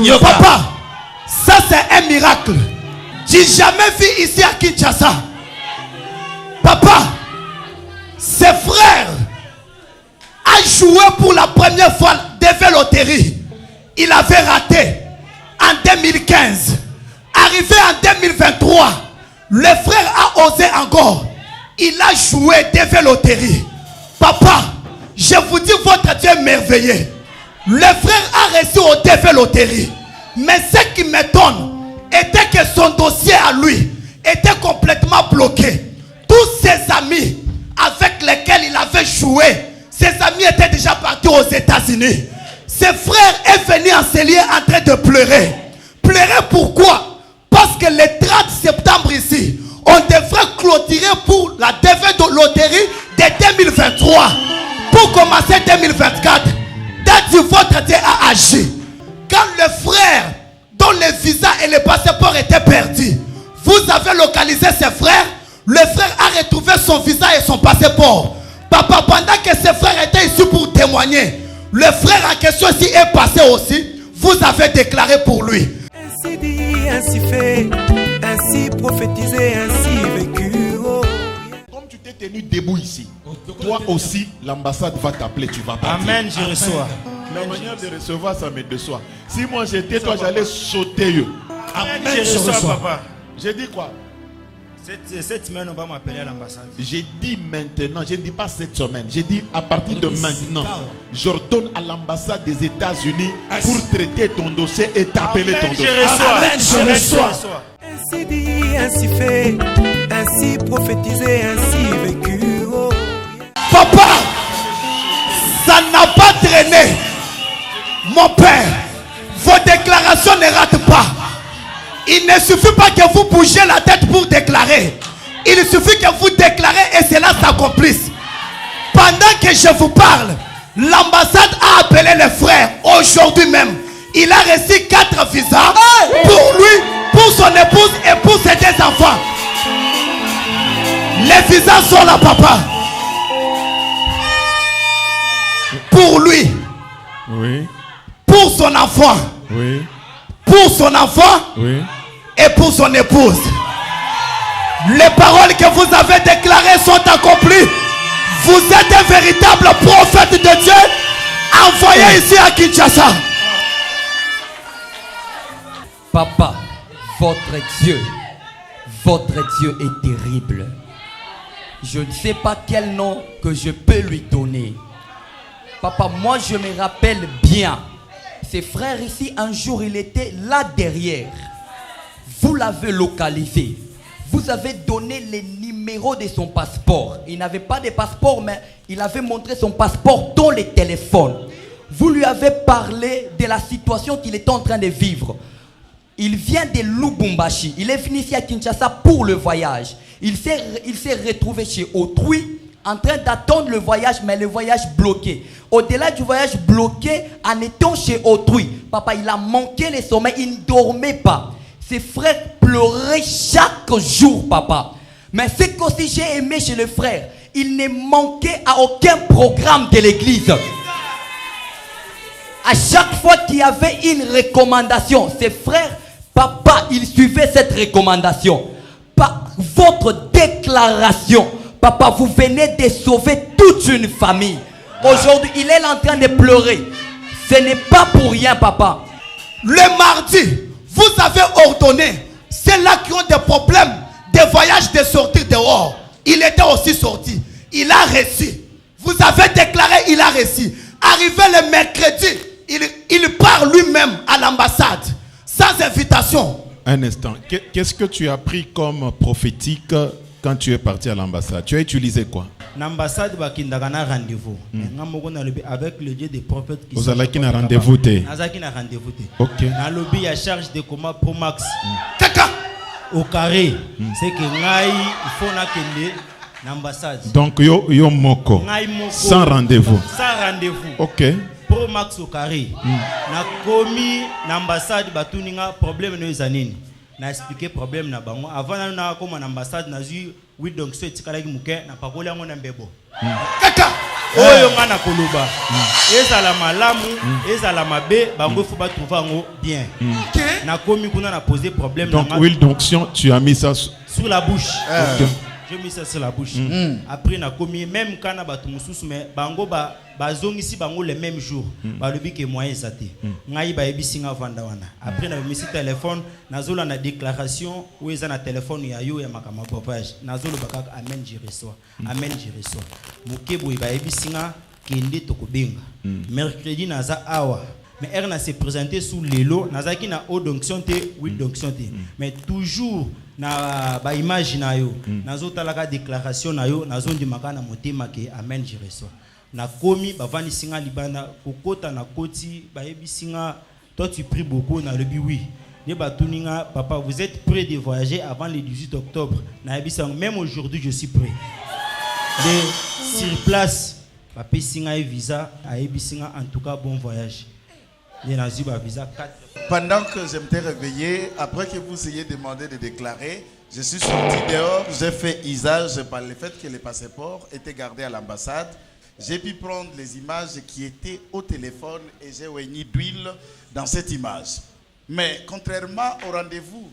Papa, ça c'est un miracle. J'ai jamais vu ici à Kinshasa. Papa, ses frères a joué pour la première fois devant loterie. Il avait raté en 2015. Arrivé en 2023, le frère a osé encore. Il a joué devant loterie. Papa, je vous dis, votre Dieu est merveilleux. Le frère a reçu au devant loterie. Mais ce qui m'étonne était que son dossier à lui était complètement bloqué. Tous ses amis avec lesquels il avait joué, ses amis étaient déjà partis aux États-Unis. Ses frères est venu en ce lieu en train de pleurer. Pleurer pourquoi? Parce que le 30 septembre ici, on devrait clôturer pour la devant de loterie de 2023. Pour commencer 2024, date où votre Dieu a agi. Quand le frère dont le visa et le passeport étaient perdus, vous avez localisé ses frères, le frère a retrouvé son visa et son passeport. Papa, pendant que ses frères étaient ici pour témoigner, le frère en question ici est passé aussi, vous avez déclaré pour lui. Ainsi dit, ainsi fait, ainsi prophétisé, ainsi vécu. Comme tu t'es tenu debout ici, toi aussi, l'ambassade va t'appeler, tu vas partir. Amen, je reçois. La manière de recevoir, ça me déçoit. Si moi j'étais toi, j'allais sauter. Amen, je reçois, papa. J'ai dit quoi? Cette semaine, on va m'appeler à l'ambassade. J'ai dit maintenant, je ne dis pas cette semaine. J'ai dit à partir de maintenant, je retourne à l'ambassade des États-Unis pour traiter ton dossier et t'appeler ton dossier. Je reçois. Ainsi dit, ainsi fait, ainsi prophétisé, ainsi vécu. Papa, ça n'a pas traîné. Mon père, vos déclarations ne ratent pas. Il ne suffit pas que vous bougez la tête pour déclarer. Il suffit que vous déclarez et cela s'accomplisse. Pendant que je vous parle, l'ambassade a appelé les frères aujourd'hui même. Il a reçu 4 visas pour lui, pour son épouse et pour ses 2 enfants. Les visas sont là, papa. Pour lui. Oui. Pour son enfant. Oui. Pour son enfant. Oui. Et pour son épouse. Les paroles que vous avez déclarées sont accomplies. Vous êtes un véritable prophète de Dieu envoyé ici à Kinshasa. Papa, votre Dieu est terrible. Je ne sais pas quel nom que je peux lui donner. Papa, moi je me rappelle bien. Ses frères ici, un jour, il était là derrière. Vous l'avez localisé. Vous avez donné les numéros de son passeport. Il n'avait pas de passeport, mais il avait montré son passeport dans les téléphones. Vous lui avez parlé de la situation qu'il était en train de vivre. Il vient de Lubumbashi. Il est venu ici à Kinshasa pour le voyage. Il s'est retrouvé chez autrui en train d'attendre le voyage, mais le voyage bloqué. Au-delà du voyage bloqué, en étant chez autrui, papa, il a manqué le sommeil, il ne dormait pas. Ses frères pleuraient chaque jour, papa. Mais ce qu'aussi j'ai aimé chez le frère, il ne manquait à aucun programme de l'église. À chaque fois qu'il y avait une recommandation, ses frères, papa, il suivait cette recommandation. Par votre déclaration, papa, vous venez de sauver toute une famille. Aujourd'hui, il est en train de pleurer. Ce n'est pas pour rien, papa. Le mardi, vous avez ordonné ceux-là qui ont des problèmes de voyage de sortir dehors. Il était aussi sorti. Il a reçu. Vous avez déclaré, il a reçu. Arrivé le mercredi, il part lui-même à l'ambassade sans invitation. Un instant. Qu'est-ce que tu as pris comme prophétique quand tu es parti à l'ambassade? Tu as utilisé quoi? L'ambassade va kindagana rendez-vous. Avec le Dieu des prophètes qui vous allez qui na rendez-vous te? Nazaki na rendez-vous te. OK. Na lobby à charge de comment Pro Max. Kaka Au carré. C'est que ngai il faut na kende l'ambassade. Donc yo moko. Sans rendez-vous. Sans rendez-vous. OK. Pro Max au carré. Na komi l'ambassade batuninga problème no zanini. Na expliquer problème na bango avant na comme en ambassade na ju oui donc c'est tikala ki muke na pakola ngo na mbebo. Kaka oyo nga na koloba ezala malamu ezala mabe bango faut pas trouver ngo bien na komi kuna na poser problème Donc huile d'onction, tu as mis ça sur la bouche. J'ai mis ça sur la bouche. Après na komi même kana batu mususu mais bango bazongisi bango le même jour. Ba lobi ke moyen zate. Ngai ba ebisinga vanda wana. Après na misi téléphone nazola na déclaration ou eza na téléphone ya yo ya makama popage. Nazolo bakaka amen je reçois. Amen je reçois. Mokebo ba ebisinga kende tokobenga. Mercredi naza awa. Mais elle n'a se présenté sous l'élo, nazaki na haut d'onction te, huile d'onction te. Mais toujours na ba image na yo, nazo talaka déclaration na yo, nazo ndimaka na motema ke amen je reçois. Na komi bavani singa libana kokota na koti ba yebi singa toi tu pries beaucoup na lebi oui. Ne batuninga papa vous êtes prêt de voyager avant le 18 octobre. Na yebi singa même aujourd'hui je suis prêt. Sur place papa singa e visa a yebi singa en tout cas bon voyage. Pendant que je m'étais réveillé, après que vous ayez demandé de déclarer, je suis sorti dehors, j'ai fait usage par le fait que les passeports étaient gardés à l'ambassade. J'ai pu prendre les images qui étaient au téléphone et j'ai oigné d'huile dans cette image. Mais contrairement au rendez-vous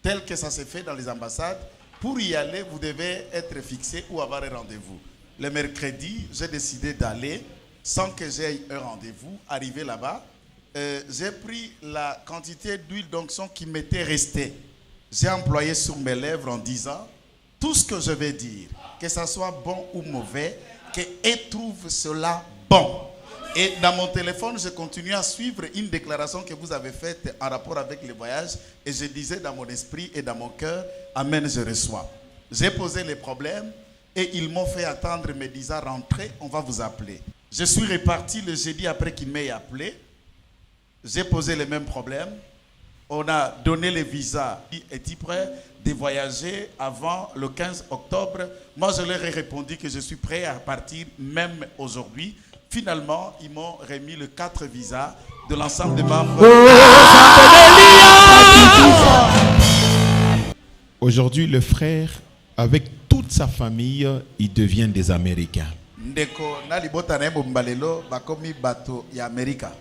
tel que ça se fait dans les ambassades, pour y aller, vous devez être fixé ou avoir un rendez-vous. Le mercredi, j'ai décidé d'aller sans que j'aie un rendez-vous, arriver là-bas. J'ai pris la quantité d'huile d'onction qui m'était restée. J'ai employé sur mes lèvres en disant tout ce que je vais dire, que ça soit bon ou mauvais, qu'elle trouve cela bon. Et dans mon téléphone, je continue à suivre une déclaration que vous avez faite en rapport avec le voyage. Et je disais dans mon esprit et dans mon cœur, amen, je reçois. J'ai posé les problèmes et ils m'ont fait attendre, me disant rentrez, on va vous appeler. Je suis reparti le jeudi après qu'il m'ait appelé. J'ai posé les mêmes problèmes. On a donné les visas. Es-tu prêt de voyager avant le 15 octobre? Moi, je leur ai répondu que je suis prêt à partir même aujourd'hui. Finalement, ils m'ont remis les 4 visas de l'ensemble des membres. Aujourd'hui, le frère, avec toute sa famille, ils deviennent des Américains. Ndeko na libota na mbalelo bakomi bato ya Amerika.